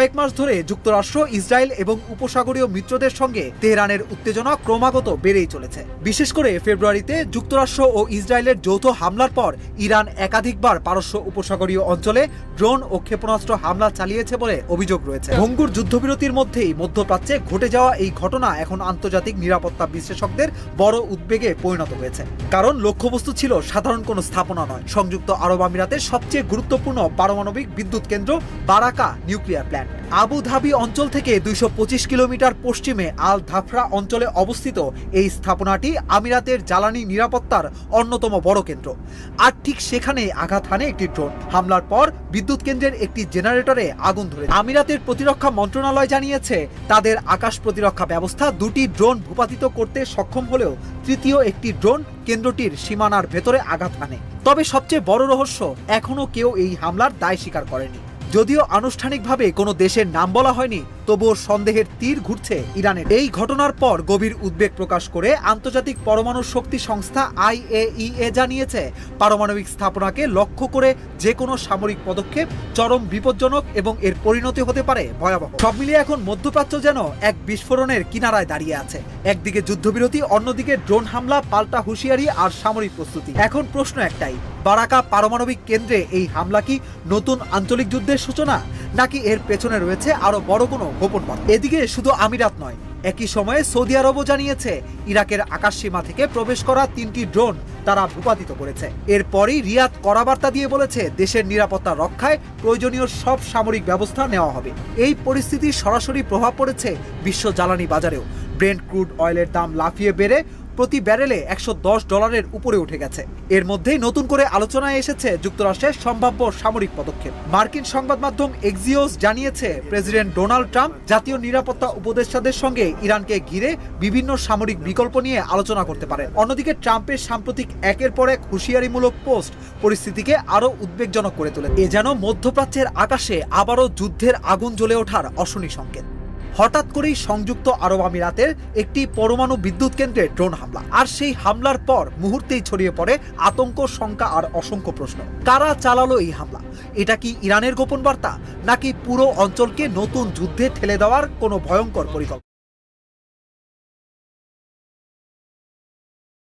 কয়েক মাস ধরে যুক্তরাষ্ট্র, ইসরায়েল এবং উপসাগরীয় মিত্রদের সঙ্গে তেহরানের উত্তেজনা ক্রমাগত বেড়েই চলেছে। বিশেষ করে ফেব্রুয়ারিতে যুক্তরাষ্ট্র ও ইসরায়েলের যৌথ হামলার পর ইরান একাধিকবার পারস্য উপসাগরীয় অঞ্চলে ড্রোন ও ক্ষেপণাস্ত্র হামলা চালিয়েছে বলে অভিযোগ রয়েছে। ভঙ্গুর যুদ্ধবিরতির মধ্যেই মধ্যপ্রাচ্যে ঘটে যাওয়া এই ঘটনা এখন আন্তর্জাতিক নিরাপত্তা বিশ্লেষকদের বড় উদ্বেগে পরিণত হয়েছে। কারণ লক্ষ্যবস্তু ছিল সাধারণ কোনো স্থাপনা নয়, সংযুক্ত আরব আমিরাতের সবচেয়ে গুরুত্বপূর্ণ পারমাণবিক বিদ্যুৎ কেন্দ্র বারাকা নিউক্লিয়ার প্ল্যান্ট। আবু ধাবি অঞ্চল থেকে 225 কিলোমিটার পশ্চিমে আল ধাফরা অঞ্চলে অবস্থিত এই স্থাপনাটি আমিরাতের জ্বালানি নিরাপত্তার অন্যতম বড় কেন্দ্র। আর ঠিক সেখানে আঘাত হানে একটি ড্রোন। হামলার পর বিদ্যুৎ কেন্দ্রের একটি জেনারেটরে আগুন ধরে। আমিরাতের প্রতিরক্ষা মন্ত্রণালয় জানিয়েছে তাদের আকাশ প্রতিরক্ষা ব্যবস্থা দুটি ড্রোন ভূপাতিত করতে সক্ষম হলেও তৃতীয় একটি ড্রোন কেন্দ্রটির সীমানার ভেতরে আঘাত হানে। তবে সবচেয়ে বড় রহস্য, এখনো কেউ এই হামলার দায় স্বীকার করেনি। যদিও আনুষ্ঠানিকভাবে কোনো দেশের নাম বলা হয়নি, তবুও সন্দেহের তীর ঘুরছে ইরানের। এই ঘটনার পর গভীর উদ্বেগ প্রকাশ করে আন্তর্জাতিক পরমাণু শক্তি সংস্থা IAEA জানিয়েছে পারমাণবিক স্থাপনাকে লক্ষ্য করে যে কোনো সামরিক পদক্ষেপ চরম বিপজ্জনক এবং এর পরিণতি হতে পারে ভয়াবহ। সব মিলিয়ে এখন মধ্যপ্রাচ্য যেন এক বিস্ফোরণের কিনারায় দাঁড়িয়ে আছে। একদিকে যুদ্ধবিরতি, অন্যদিকে ড্রোন হামলা, পাল্টা হুঁশিয়ারি আর সামরিক প্রস্তুতি। এখন প্রশ্ন একটাই, বারাকা পারমাণবিক কেন্দ্রে এই হামলা কি নতুন আঞ্চলিক যুদ্ধের সূচনা, নাকি এর পেছনে রয়েছে আরো বড় কোনো গোপন বার্তা? এদিকে শুধু আমিরাত নয়, একই সময়ে সৌদি আরবও জানিয়েছে ইরাকের আকাশসীমা থেকে প্রবেশ করা 3টি ড্রোন তারা ভূপাতিত করেছে। এরপরই রিয়াদ কড়া বার্তা দিয়ে বলেছে দেশের নিরাপত্তা রক্ষায় প্রয়োজনীয় সব সামরিক ব্যবস্থা নেওয়া হবে। এই পরিস্থিতির সরাসরি প্রভাব পড়েছে বিশ্ব জ্বালানি বাজারেও। ব্রেন্ট ক্রুড অয়েলের দাম লাফিয়ে বেড়ে প্রতি ব্যারেলে $110 উপরে উঠে গেছে। এর মধ্যেই নতুন করে আলোচনায় এসেছে যুক্তরাষ্ট্রের সম্ভাব্য সামরিক পদক্ষেপ। মার্কিন সংবাদ মাধ্যম এক্সিওস জানিয়েছে প্রেসিডেন্ট ডোনাল্ড ট্রাম্প জাতীয় নিরাপত্তা উপদেষ্টাদের সঙ্গে ইরানকে ঘিরে বিভিন্ন সামরিক বিকল্প নিয়ে আলোচনা করতে পারেন। অন্যদিকে ট্রাম্পের সাম্প্রতিক একের পর এক হুঁশিয়ারিমূলক পোস্ট পরিস্থিতিকে আরো উদ্বেগজনক করে তোলে। এ যেন মধ্যপ্রাচ্যের আকাশে আবারও যুদ্ধের আগুন জ্বলে ওঠার অশনি সংকেত। হঠাৎ করেই সংযুক্ত আরব আমিরাতের একটি পরমাণু বিদ্যুৎ কেন্দ্রে ড্রোন হামলা, আর সেই হামলার পর মুহূর্তেই ছড়িয়ে পড়ে আতঙ্ক, শঙ্কা আর অসংখ্য প্রশ্ন। কারা চালালো এই হামলা? এটা কি ইরানের গোপন বার্তা, নাকি পুরো অঞ্চলকে নতুন যুদ্ধে ঠেলে দেওয়ার কোনো ভয়ঙ্কর পরিকল্পনা?